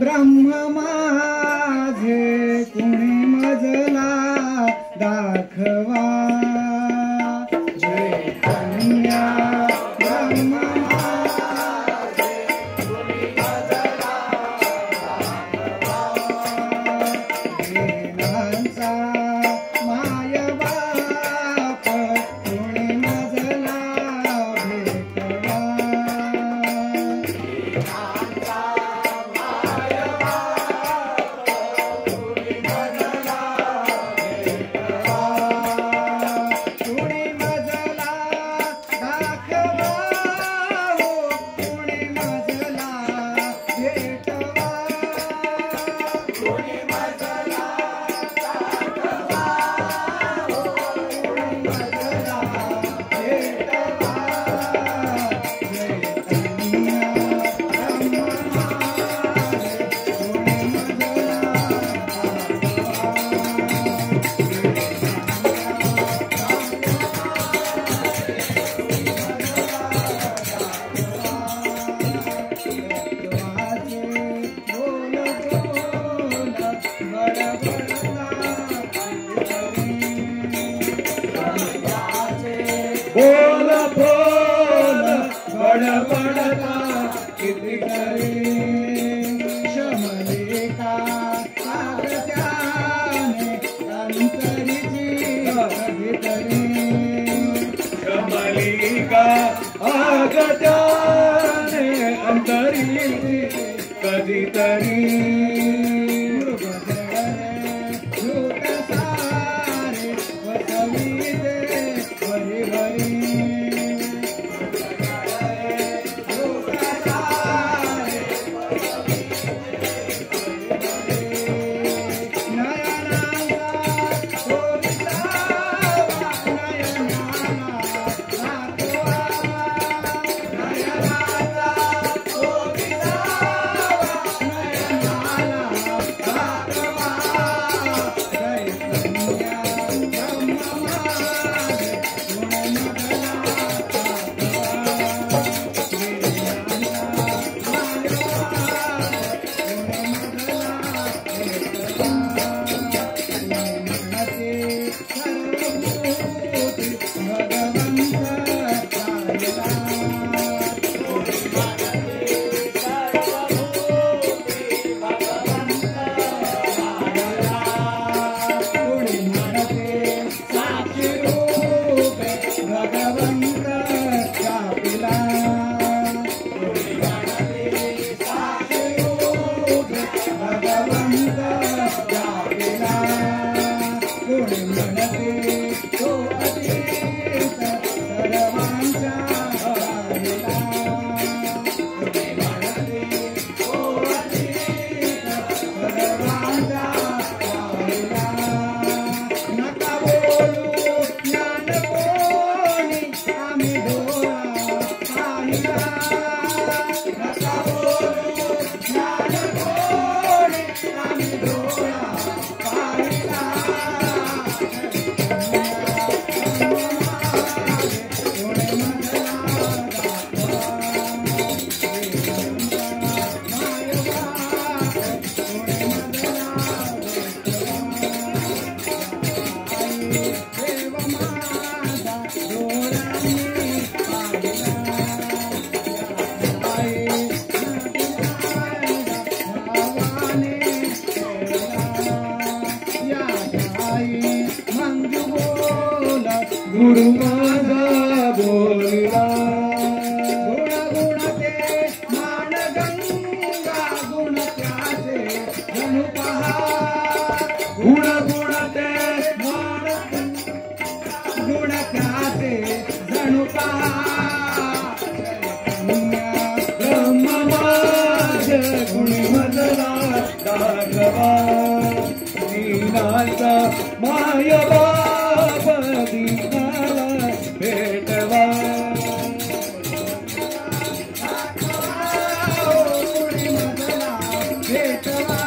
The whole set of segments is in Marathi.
ब्रह्म माझे कुणी मजला दाखवा चैतन्य ब्रह्म माझे कुणी मजला दाखवा देवांचा माय बाप कुणी मजला भेटवा बोल बोल बडबडता किती करे शमलिका कागदाने अंतरीची कधीतरी शमलिका कागदाने अंतरीची कधीतरी गुरु माझा बोलला गुण गुणते मान गंगा गुण त्याचे जणू पहा गुण गुणते मान गुण त्याचे जणू पहा ब्रह्म माझे गुणी मजला दाखवा दीनाचा माय बाप दीनाला भेटवा गुणी मजला भेटवा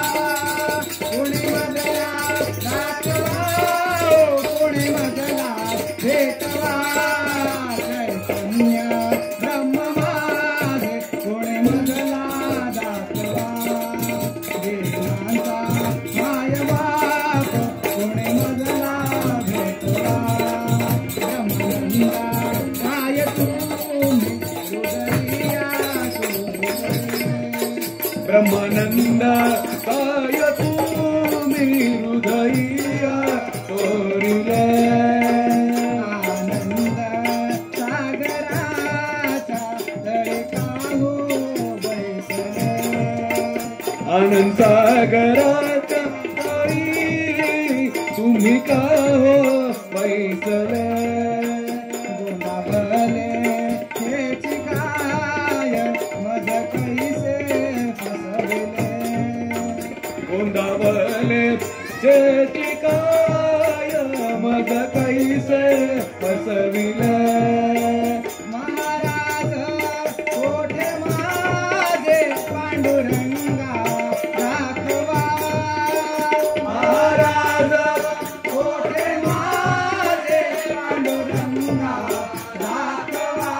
गुणी मजला दाखवा गुणी मजला भेटवा चैतन्य ब्रह्म माझे गुणी मजला दाखवा ब्रह्मानंद काय तुम्ही हृदयी तोरिले आनंद सागराचा तळी काहू बैसले आनंद सागराचा तळी तुम्ही का हो बैसले गोंदावले हेची काय मज कैसे फसविले गोंदावले हेची काय मज कैसे फसविले महाराज कोठे माझे पांडुरंगा राखवा महाराज कोठे माझे पांडुरंगा राखवा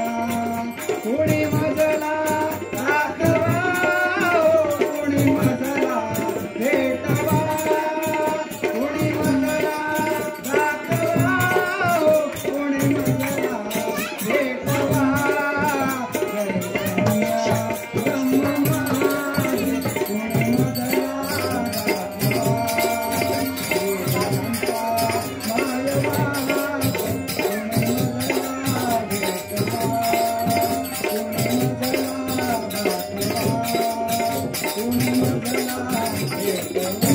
कोणी मजला राखवा कोणी मजला भेटवा कोणी मजला राखवा कोणी मजला भेटवा कोणी मजला राखवा